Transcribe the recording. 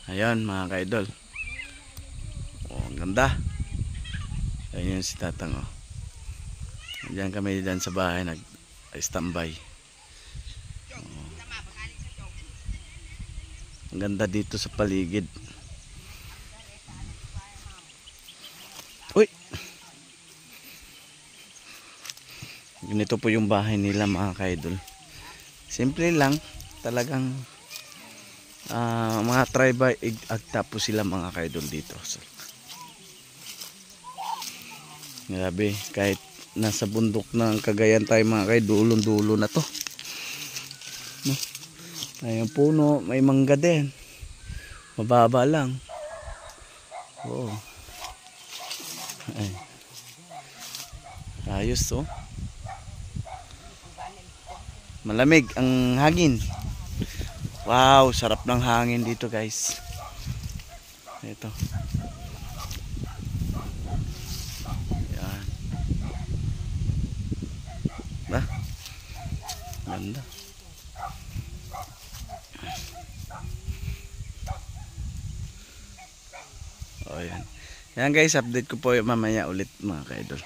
Ayan mga ka-idol. Oh, ang ganda. Ayan si Tatang oh. Diyan kami dyan sa bahay nag-standby. Oh. Ang ganda dito sa paligid. Uy! Ganito po yung bahay nila mga ka-idol. Simple lang. Talagang mga tribe agta po sila mga ka-idol dito. So, grabe, kahit nasa bundok ng Cagayan tayo mga ka-idol, dulong-dulo na to. No? Ayun puno, may mangga din. Mababa lang. Oo. Ay. Ayos to. Malamig ang hangin. Wow, sarap ng hangin dito guys. Ito. Yan. Ba? Ganda. Oh, yan. Yan guys, update ko po mamaya ulit mga ka-idol.